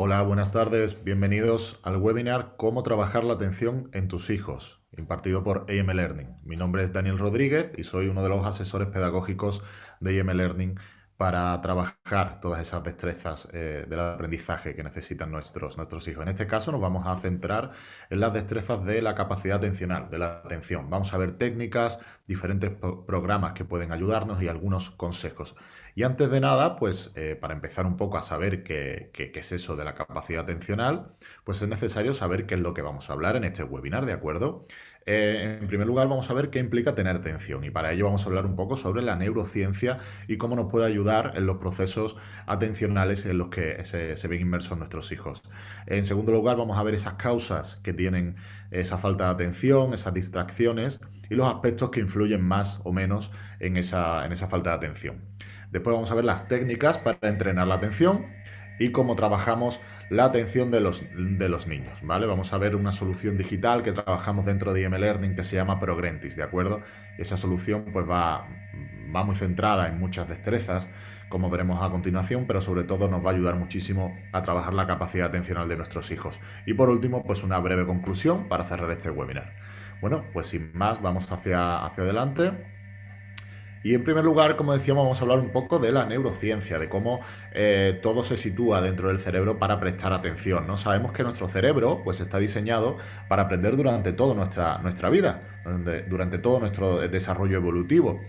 Hola, buenas tardes. Bienvenidos al webinar Cómo trabajar la atención en tus hijos, impartido por AM Learning. Mi nombre es Daniel Rodríguez y soy uno de los asesores pedagógicos de AM Learning para trabajar todas esas destrezas del aprendizaje que necesitan nuestros hijos. En este caso nos vamos a centrar en las destrezas de la capacidad atencional, de la atención. Vamos a ver técnicas, diferentes programas que pueden ayudarnos y algunos consejos. Y antes de nada, pues para empezar un poco a saber qué es eso de la capacidad atencional, pues es necesario saber qué es lo que vamos a hablar en este webinar, ¿de acuerdo? En primer lugar, vamos a ver qué implica tener atención y para ello vamos a hablar un poco sobre la neurociencia y cómo nos puede ayudar en los procesos atencionales en los que se ven inmersos nuestros hijos. En segundo lugar, vamos a ver esas causas que tienen esa falta de atención, esas distracciones y los aspectos que influyen más o menos en esa falta de atención. Después vamos a ver las técnicas para entrenar la atención y cómo trabajamos la atención de los niños, ¿vale? Vamos a ver una solución digital que trabajamos dentro de IM Learning que se llama Progrentis, ¿de acuerdo? Esa solución pues va muy centrada en muchas destrezas, como veremos a continuación, pero sobre todo nos va a ayudar muchísimo a trabajar la capacidad atencional de nuestros hijos. Y por último, pues una breve conclusión para cerrar este webinar. Bueno, pues sin más, vamos hacia adelante. Y en primer lugar, como decíamos, vamos a hablar un poco de la neurociencia, de cómo todo se sitúa dentro del cerebro para prestar atención, ¿no? Sabemos que nuestro cerebro pues, está diseñado para aprender durante toda nuestra vida, durante todo nuestro desarrollo evolutivo.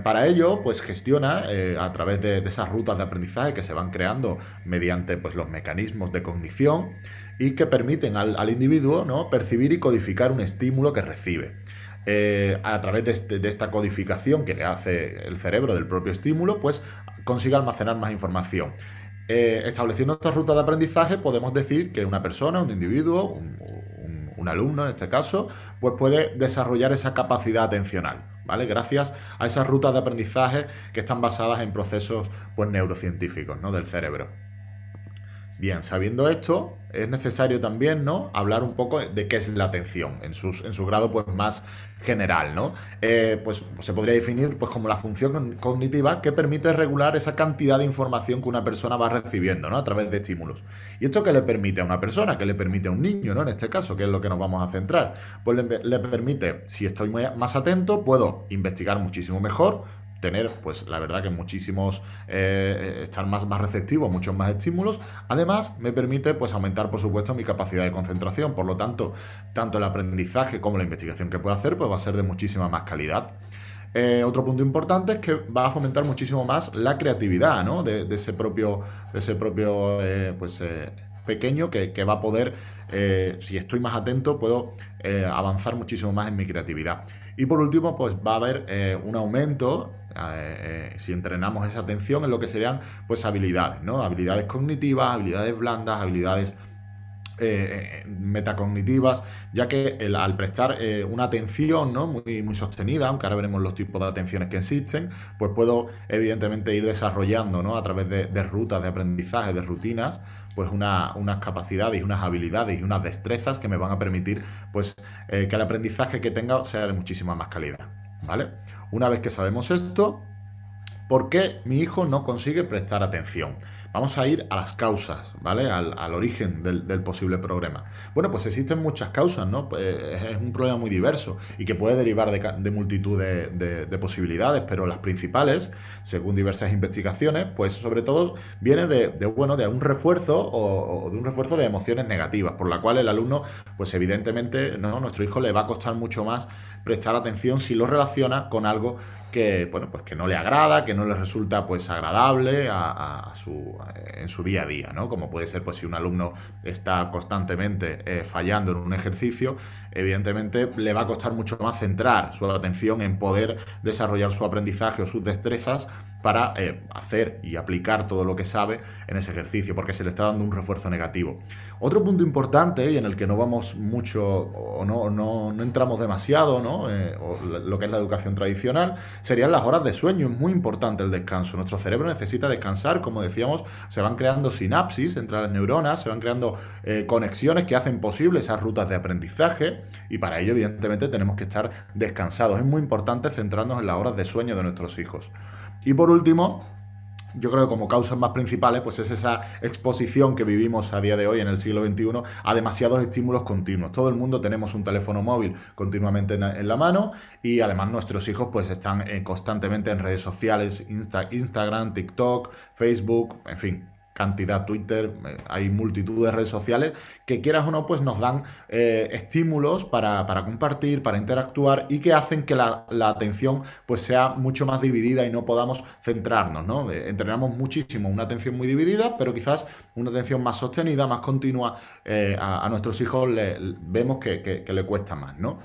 Para ello, pues gestiona a través de esas rutas de aprendizaje que se van creando mediante pues, los mecanismos de cognición y que permiten al individuo, ¿no?, percibir y codificar un estímulo que recibe. A través de esta codificación que le hace el cerebro del propio estímulo, pues consigue almacenar más información. Estableciendo esta ruta de aprendizaje, podemos decir que una persona, un individuo, un alumno en este caso, pues puede desarrollar esa capacidad atencional, ¿vale? Gracias a esas rutas de aprendizaje que están basadas en procesos pues, neurocientíficos, ¿no?, del cerebro. Bien, sabiendo esto, es necesario también, ¿no?, hablar un poco de qué es la atención en su grado pues, más general, ¿no? Pues se podría definir pues, como la función cognitiva que permite regular esa cantidad de información que una persona va recibiendo, ¿no?, a través de estímulos. ¿Y esto qué le permite a una persona? ¿Qué le permite a un niño, ¿no?, en este caso, que es lo que nos vamos a centrar? Pues le permite, si estoy más atento, puedo investigar muchísimo mejor, tener, pues la verdad que muchísimos, estar más receptivo a muchos más estímulos. Además, me permite pues aumentar, por supuesto, mi capacidad de concentración. Por lo tanto, tanto el aprendizaje como la investigación que puedo hacer, pues va a ser de muchísima más calidad. Otro punto importante es que va a fomentar muchísimo más la creatividad, ¿no?, de ese propio pequeño que va a poder, si estoy más atento, puedo avanzar muchísimo más en mi creatividad. Y por último, pues va a haber un aumento, si entrenamos esa atención, en lo que serían pues habilidades, ¿no? Habilidades cognitivas, habilidades blandas, habilidades metacognitivas, ya que al prestar una atención, ¿no?, muy sostenida, aunque ahora veremos los tipos de atenciones que existen, pues puedo evidentemente ir desarrollando, ¿no?, a través de rutas de aprendizaje, de rutinas, pues unas capacidades y unas habilidades y unas destrezas que me van a permitir pues, que el aprendizaje que tenga sea de muchísima más calidad, ¿vale? Una vez que sabemos esto, ¿por qué mi hijo no consigue prestar atención? Vamos a ir a las causas, ¿vale? Al origen del posible problema. Bueno, pues existen muchas causas, ¿no? Pues es un problema muy diverso y que puede derivar de multitud de posibilidades, pero las principales, según diversas investigaciones, pues sobre todo viene de un refuerzo o de un refuerzo de emociones negativas, por la cual el alumno, pues evidentemente, ¿no?, nuestro hijo le va a costar mucho más prestar atención si lo relaciona con algo que, bueno, pues que no le agrada, que no le resulta pues agradable en su día a día, ¿no? Como puede ser pues si un alumno está constantemente fallando en un ejercicio, evidentemente le va a costar mucho más centrar su atención en poder desarrollar su aprendizaje o sus destrezas para hacer y aplicar todo lo que sabe en ese ejercicio, porque se le está dando un refuerzo negativo. Otro punto importante y en el que no vamos mucho o no entramos demasiado, ¿no?, o lo que es la educación tradicional, serían las horas de sueño. Es muy importante el descanso. Nuestro cerebro necesita descansar, como decíamos, se van creando sinapsis entre las neuronas, se van creando conexiones que hacen posible esas rutas de aprendizaje y para ello evidentemente tenemos que estar descansados. Es muy importante centrarnos en las horas de sueño de nuestros hijos. Y por último, yo creo que como causas más principales, pues es esa exposición que vivimos a día de hoy en el siglo XXI a demasiados estímulos continuos. Todo el mundo tenemos un teléfono móvil continuamente en la mano y además nuestros hijos pues están constantemente en redes sociales, Instagram, TikTok, Facebook, en fin, cantidad, Twitter, hay multitud de redes sociales que quieras o no, pues nos dan estímulos para compartir, para interactuar y que hacen que la atención pues sea mucho más dividida y no podamos centrarnos, ¿no? Entrenamos muchísimo una atención muy dividida, pero quizás una atención más sostenida, más continua, a nuestros hijos vemos que le cuesta más, ¿no?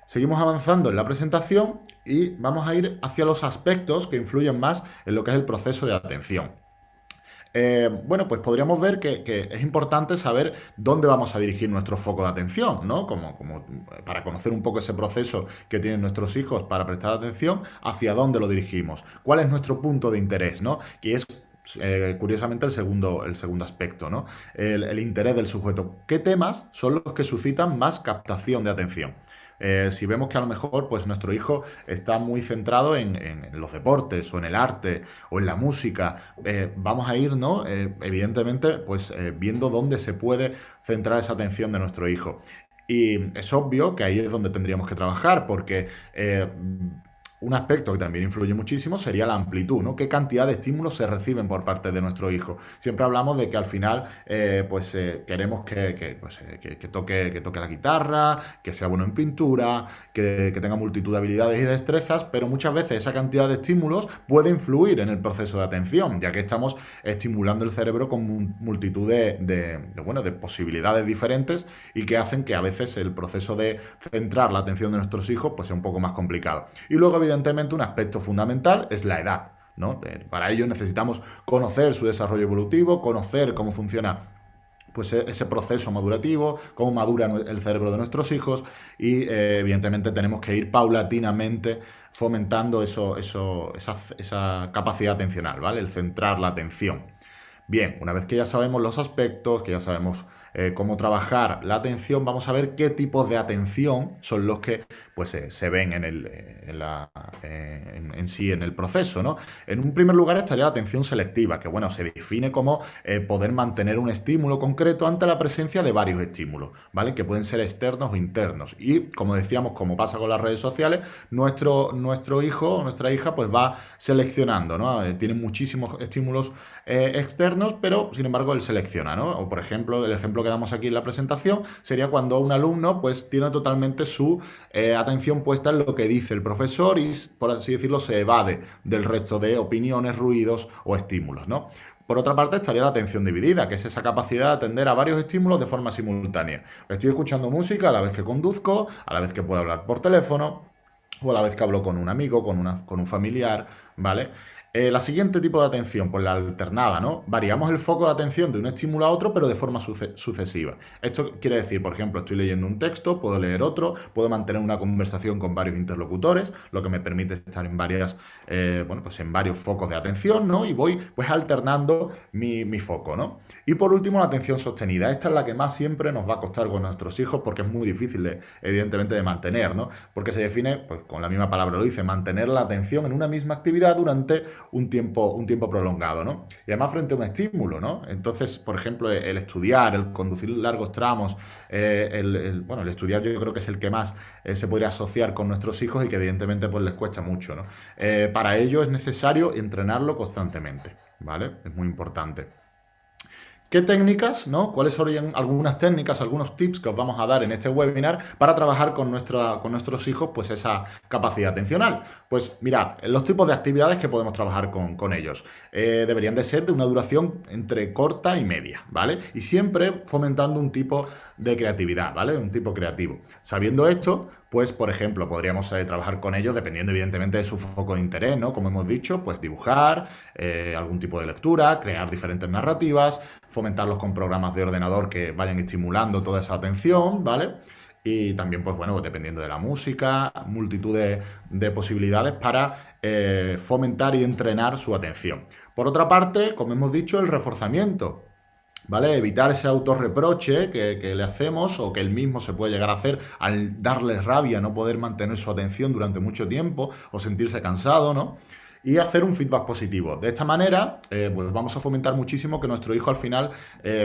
Seguimos avanzando en la presentación y vamos a ir hacia los aspectos que influyen más en lo que es el proceso de atención. Bueno, pues podríamos ver que es importante saber dónde vamos a dirigir nuestro foco de atención, ¿no? Como para conocer un poco ese proceso que tienen nuestros hijos para prestar atención, hacia dónde lo dirigimos, cuál es nuestro punto de interés, ¿no? Que es curiosamente el segundo aspecto, ¿no? El interés del sujeto. ¿Qué temas son los que suscitan más captación de atención? Si vemos que a lo mejor pues nuestro hijo está muy centrado en los deportes o en el arte o en la música, vamos a ir, ¿no? Evidentemente, pues viendo dónde se puede centrar esa atención de nuestro hijo. Y es obvio que ahí es donde tendríamos que trabajar, porque un aspecto que también influye muchísimo sería la amplitud, ¿no? ¿Qué cantidad de estímulos se reciben por parte de nuestro hijo? Siempre hablamos de que al final queremos que toque la guitarra, que sea bueno en pintura, que tenga multitud de habilidades y destrezas, pero muchas veces esa cantidad de estímulos puede influir en el proceso de atención, ya que estamos estimulando el cerebro con multitud de posibilidades diferentes y que hacen que a veces el proceso de centrar la atención de nuestros hijos pues sea un poco más complicado. Y luego, evidentemente, un aspecto fundamental es la edad, ¿no? Para ello necesitamos conocer su desarrollo evolutivo, conocer cómo funciona pues ese proceso madurativo, cómo madura el cerebro de nuestros hijos y evidentemente tenemos que ir paulatinamente fomentando esa capacidad atencional, ¿vale? El centrar la atención. Bien, una vez que ya sabemos los aspectos, que ya sabemos cómo trabajar la atención, vamos a ver qué tipos de atención son los que pues, se ven en sí en el proceso, ¿no? En un primer lugar estaría la atención selectiva, que bueno, se define como poder mantener un estímulo concreto ante la presencia de varios estímulos, ¿vale? Que pueden ser externos o internos. Y como decíamos, como pasa con las redes sociales, nuestro hijo o nuestra hija pues va seleccionando, ¿no? Tiene muchísimos estímulos externos, pero sin embargo él selecciona, ¿no? O por ejemplo, el ejemplo que damos aquí en la presentación sería cuando un alumno pues tiene totalmente su atención puesta en lo que dice el profesor y, por así decirlo, se evade del resto de opiniones, ruidos o estímulos, ¿no? Por otra parte estaría la atención dividida, que es esa capacidad de atender a varios estímulos de forma simultánea. Estoy escuchando música a la vez que conduzco, a la vez que puedo hablar por teléfono, o a la vez que hablo con un amigo, con un familiar, ¿vale? La siguiente tipo de atención, pues la alternada, ¿no? Variamos el foco de atención de un estímulo a otro, pero de forma sucesiva. Esto quiere decir, por ejemplo, estoy leyendo un texto, puedo leer otro, puedo mantener una conversación con varios interlocutores, lo que me permite estar en varios focos de atención, ¿no? Y voy pues alternando mi foco, ¿no? Y por último, la atención sostenida. Esta es la que más siempre nos va a costar con nuestros hijos porque es muy difícil, evidentemente, de mantener, ¿no? Porque se define, pues con la misma palabra lo dice, mantener la atención en una misma actividad durante un tiempo prolongado, ¿no? Y además frente a un estímulo, ¿no? Entonces, por ejemplo, el estudiar, el conducir largos tramos, el estudiar yo creo que es el que más se podría asociar con nuestros hijos y que evidentemente pues les cuesta mucho, ¿no? Para ello es necesario entrenarlo constantemente, ¿vale? Es muy importante. ¿Qué técnicas, no? ¿Cuáles serían algunas técnicas, algunos tips que os vamos a dar en este webinar para trabajar con nuestros hijos pues esa capacidad atencional? Pues mirad, los tipos de actividades que podemos trabajar con ellos deberían de ser de una duración entre corta y media, ¿vale? Y siempre fomentando un tipo de creatividad, ¿vale? Un tipo creativo. Sabiendo esto, pues, por ejemplo, podríamos trabajar con ellos dependiendo, evidentemente, de su foco de interés, ¿no? Como hemos dicho, pues dibujar, algún tipo de lectura, crear diferentes narrativas, fomentarlos con programas de ordenador que vayan estimulando toda esa atención, ¿vale? Y también, pues bueno, dependiendo de la música, multitud de posibilidades para fomentar y entrenar su atención. Por otra parte, como hemos dicho, el reforzamiento. ¿Vale? Evitar ese autorreproche que le hacemos o que él mismo se puede llegar a hacer al darle rabia, no poder mantener su atención durante mucho tiempo o sentirse cansado, ¿no? y hacer un feedback positivo. De esta manera, pues vamos a fomentar muchísimo que nuestro hijo al final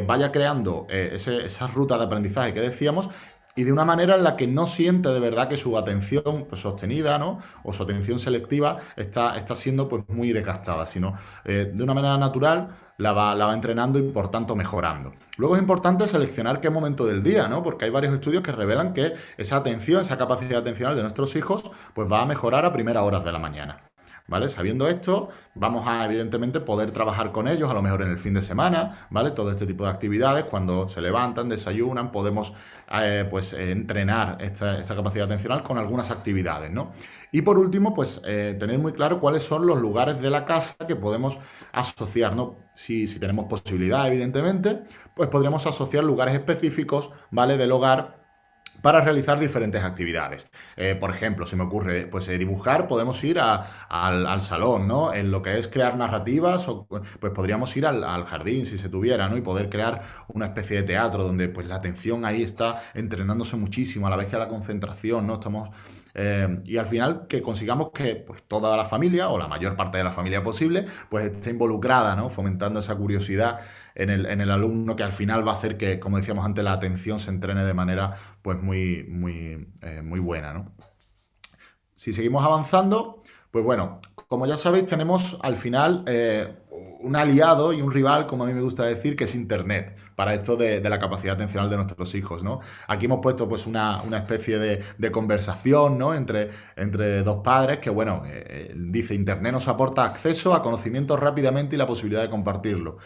vaya creando esa ruta de aprendizaje que decíamos, y de una manera en la que no siente de verdad que su atención pues, sostenida, ¿no? O su atención selectiva está siendo pues, muy desgastada, sino de una manera natural la va entrenando y por tanto mejorando. Luego es importante seleccionar qué momento del día, ¿no? Porque hay varios estudios que revelan que esa atención, esa capacidad atencional de nuestros hijos, pues va a mejorar a primeras horas de la mañana. ¿Vale? Sabiendo esto, vamos a, evidentemente, poder trabajar con ellos, a lo mejor en el fin de semana, ¿vale? Todo este tipo de actividades, cuando se levantan, desayunan, podemos, entrenar esta capacidad atencional con algunas actividades, ¿no? Y por último, pues, tener muy claro cuáles son los lugares de la casa que podemos asociar, ¿no? Si tenemos posibilidad, evidentemente, pues podremos asociar lugares específicos, ¿vale? Del hogar para realizar diferentes actividades. Por ejemplo, si me ocurre pues, dibujar, podemos ir al salón, ¿no? En lo que es crear narrativas, pues podríamos ir al jardín si se tuviera, ¿no? Y poder crear una especie de teatro donde pues, la atención ahí está entrenándose muchísimo, a la vez que la concentración, ¿no? Y al final que consigamos que pues, toda la familia o la mayor parte de la familia posible pues esté involucrada, ¿no? Fomentando esa curiosidad en el alumno, que al final va a hacer que, como decíamos antes, la atención se entrene de manera pues muy buena, ¿no? Si seguimos avanzando, pues bueno, como ya sabéis, tenemos al final un aliado y un rival, como a mí me gusta decir, que es Internet, para esto de la capacidad atencional de nuestros hijos, ¿no? Aquí hemos puesto pues una especie de conversación, ¿no? Entre dos padres que, bueno, dice: Internet nos aporta acceso a conocimientos rápidamente y la posibilidad de compartirlo.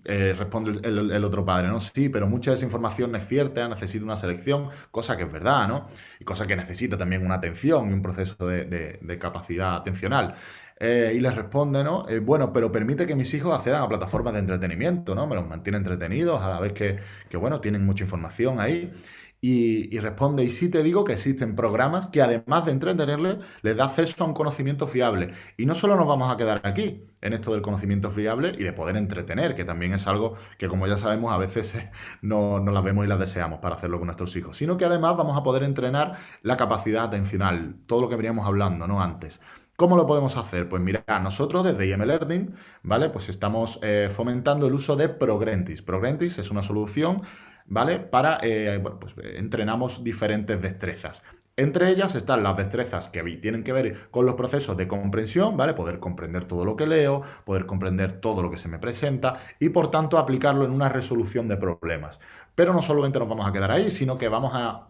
Responde el otro padre, ¿no? Sí, pero mucha de esa información no es cierta, necesita una selección, cosa que es verdad, ¿no? Y cosa que necesita también una atención y un proceso de capacidad atencional. Y les responde, ¿no? Bueno, pero permite que mis hijos accedan a plataformas de entretenimiento, ¿no? Me los mantiene entretenidos a la vez que bueno, tienen mucha información ahí. Y responde: y sí te digo que existen programas que, además de entretenerles, les da acceso a un conocimiento fiable. Y no solo nos vamos a quedar aquí, en esto del conocimiento fiable y de poder entretener, que también es algo que, como ya sabemos, a veces no las vemos y las deseamos para hacerlo con nuestros hijos, sino que además vamos a poder entrenar la capacidad atencional, todo lo que veníamos hablando, ¿no? Antes. ¿Cómo lo podemos hacer? Pues mira, nosotros desde IM Learning, ¿vale? Pues estamos fomentando el uso de Progrentis. Progrentis es una solución, ¿vale? Para, bueno, pues entrenamos diferentes destrezas. Entre ellas están las destrezas que tienen que ver con los procesos de comprensión, ¿vale? Poder comprender todo lo que leo, poder comprender todo lo que se me presenta y, por tanto, aplicarlo en una resolución de problemas. Pero no solamente nos vamos a quedar ahí, sino que vamos a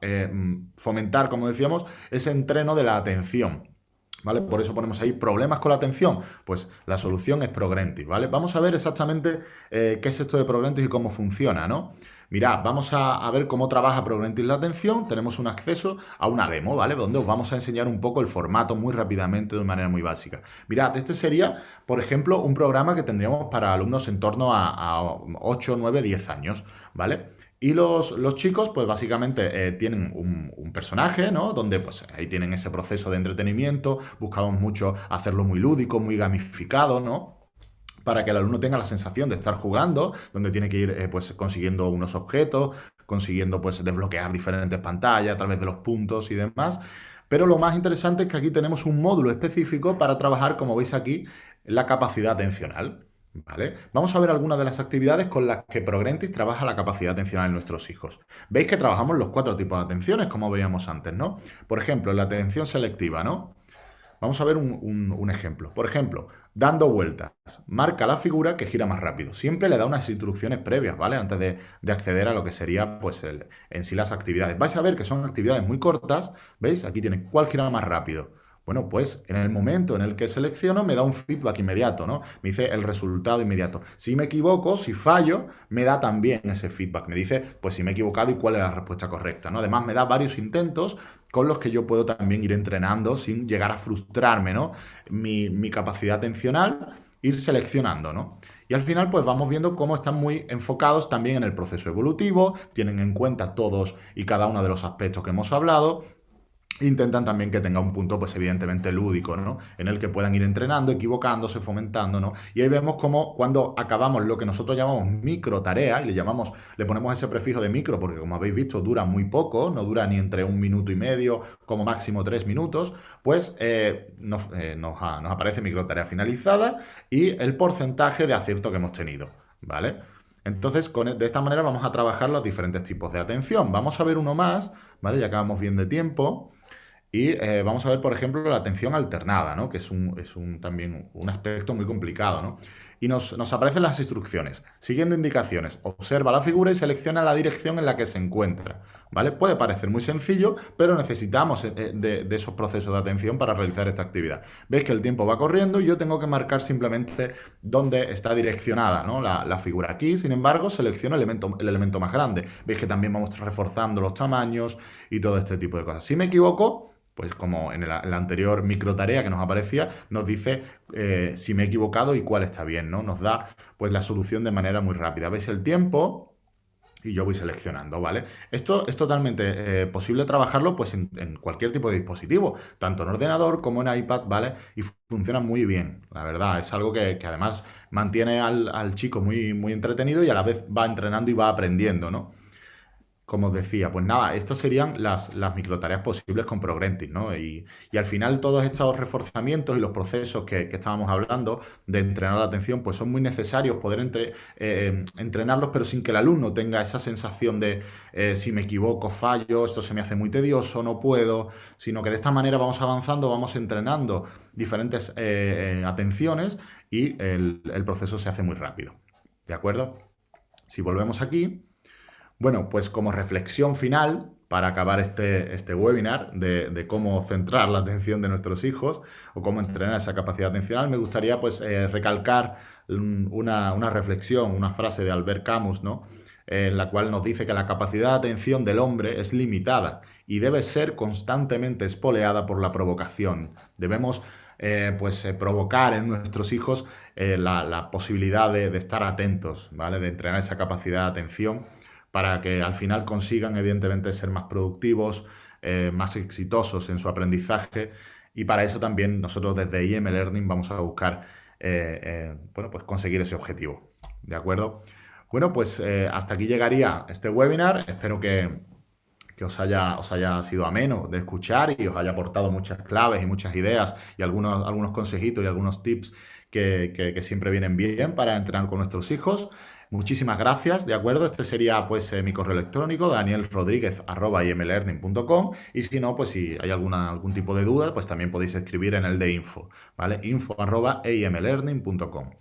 fomentar, como decíamos, ese entreno de la atención. ¿Vale? Por eso ponemos ahí problemas con la atención. Pues la solución es Progrentis, ¿vale? Vamos a ver exactamente qué es esto de Progrentis y cómo funciona, ¿no? Mirad, vamos a ver cómo trabaja Progrentis la atención. Tenemos un acceso a una demo, ¿vale? Donde os vamos a enseñar un poco el formato muy rápidamente, de manera muy básica. Mirad, este sería, por ejemplo, un programa que tendríamos para alumnos en torno a 8, 9, 10 años, ¿vale? Y los chicos, pues básicamente tienen un personaje, ¿no? Donde pues ahí tienen ese proceso de entretenimiento, buscamos mucho hacerlo muy lúdico, muy gamificado, ¿no? Para que el alumno tenga la sensación de estar jugando, donde tiene que ir pues consiguiendo unos objetos, consiguiendo pues desbloquear diferentes pantallas a través de los puntos y demás. Pero lo más interesante es que aquí tenemos un módulo específico para trabajar, como veis aquí, la capacidad atencional. ¿Vale? Vamos a ver algunas de las actividades con las que Progrentis trabaja la capacidad atencional en nuestros hijos. Veis que trabajamos los 4 tipos de atenciones, como veíamos antes, ¿no? Por ejemplo, la atención selectiva, ¿no? Vamos a ver un ejemplo. Por ejemplo, dando vueltas. Marca la figura que gira más rápido. Siempre le da unas instrucciones previas, ¿vale? Antes de acceder a lo que sería, pues, en sí las actividades. Vais a ver que son actividades muy cortas. ¿Veis? Aquí tiene cuál gira más rápido. Bueno, pues en el momento en el que selecciono me da un feedback inmediato, ¿no? Me dice el resultado inmediato. Si me equivoco, si fallo, me da también ese feedback. Me dice, pues si me he equivocado y cuál es la respuesta correcta, ¿no? Además, me da varios intentos con los que yo puedo también ir entrenando sin llegar a frustrarme, ¿no? Mi capacidad atencional, ir seleccionando, ¿no? Y al final, pues vamos viendo cómo están muy enfocados también en el proceso evolutivo, tienen en cuenta todos y cada uno de los aspectos que hemos hablado. Intentan también que tenga un punto, pues evidentemente lúdico, ¿no? En el que puedan ir entrenando, equivocándose, fomentando, ¿no? Y ahí vemos cómo cuando acabamos lo que nosotros llamamos micro tarea, y le ponemos ese prefijo de micro, porque como habéis visto, dura muy poco, no dura ni entre 1 minuto y medio, como máximo 3 minutos, pues nos aparece micro tarea finalizada y el porcentaje de acierto que hemos tenido, ¿vale? Entonces, de esta manera vamos a trabajar los diferentes tipos de atención. Vamos a ver uno más, ¿vale? Ya que vamos bien de tiempo. Y vamos a ver, por ejemplo, la atención alternada, ¿no? Que es también un aspecto muy complicado, ¿no? Y nos aparecen las instrucciones. Siguiendo indicaciones, observa la figura y selecciona la dirección en la que se encuentra, ¿vale? Puede parecer muy sencillo, pero necesitamos de esos procesos de atención para realizar esta actividad. Veis que el tiempo va corriendo y yo tengo que marcar simplemente dónde está direccionada, ¿no? La figura. Aquí, sin embargo, selecciono el elemento más grande. Veis que también vamos reforzando los tamaños y todo este tipo de cosas. Si me equivoco, pues como en la anterior microtarea que nos aparecía, nos dice si me he equivocado y cuál está bien, ¿no? Nos da pues la solución de manera muy rápida. ¿Veis el tiempo? Y yo voy seleccionando, ¿vale? Esto es totalmente posible trabajarlo pues en cualquier tipo de dispositivo, tanto en ordenador como en iPad, ¿vale? Y funciona muy bien, la verdad. Es algo que además mantiene al chico muy, muy entretenido y a la vez va entrenando y va aprendiendo, ¿no? Como os decía, pues nada, estas serían las microtareas posibles con Progrentis, ¿no? Y al final todos estos reforzamientos y los procesos que estábamos hablando de entrenar la atención, pues son muy necesarios poder entrenarlos, pero sin que el alumno tenga esa sensación de si me equivoco, fallo, esto se me hace muy tedioso, no puedo, sino que de esta manera vamos avanzando, vamos entrenando diferentes atenciones y el proceso se hace muy rápido. ¿De acuerdo? Si volvemos aquí. Bueno, pues como reflexión final, para acabar este webinar de cómo centrar la atención de nuestros hijos o cómo entrenar esa capacidad atencional, me gustaría pues recalcar una reflexión, una frase de Albert Camus, ¿no? En la cual nos dice que la capacidad de atención del hombre es limitada y debe ser constantemente espoleada por la provocación. Debemos provocar en nuestros hijos la posibilidad de estar atentos, ¿vale? De entrenar esa capacidad de atención para que al final consigan, evidentemente, ser más productivos, más exitosos en su aprendizaje. Y para eso también nosotros desde IM Learning vamos a buscar pues conseguir ese objetivo. ¿De acuerdo? Bueno, pues hasta aquí llegaría este webinar. Espero que os haya sido ameno de escuchar y os haya aportado muchas claves y muchas ideas y algunos consejitos y algunos tips que siempre vienen bien para entrenar con nuestros hijos. Muchísimas gracias, ¿de acuerdo? Este sería pues mi correo electrónico, danielrodriguez@imlearning.com, y si no, pues si hay algún tipo de duda, pues también podéis escribir en el de info, ¿vale? info@imlearning.com.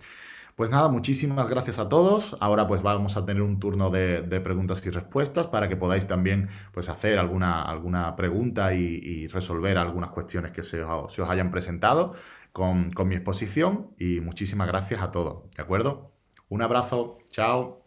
Pues nada, muchísimas gracias a todos. Ahora pues vamos a tener un turno de preguntas y respuestas para que podáis también pues hacer alguna pregunta y resolver algunas cuestiones que se os hayan presentado con mi exposición. Y muchísimas gracias a todos, ¿de acuerdo? Un abrazo, chao.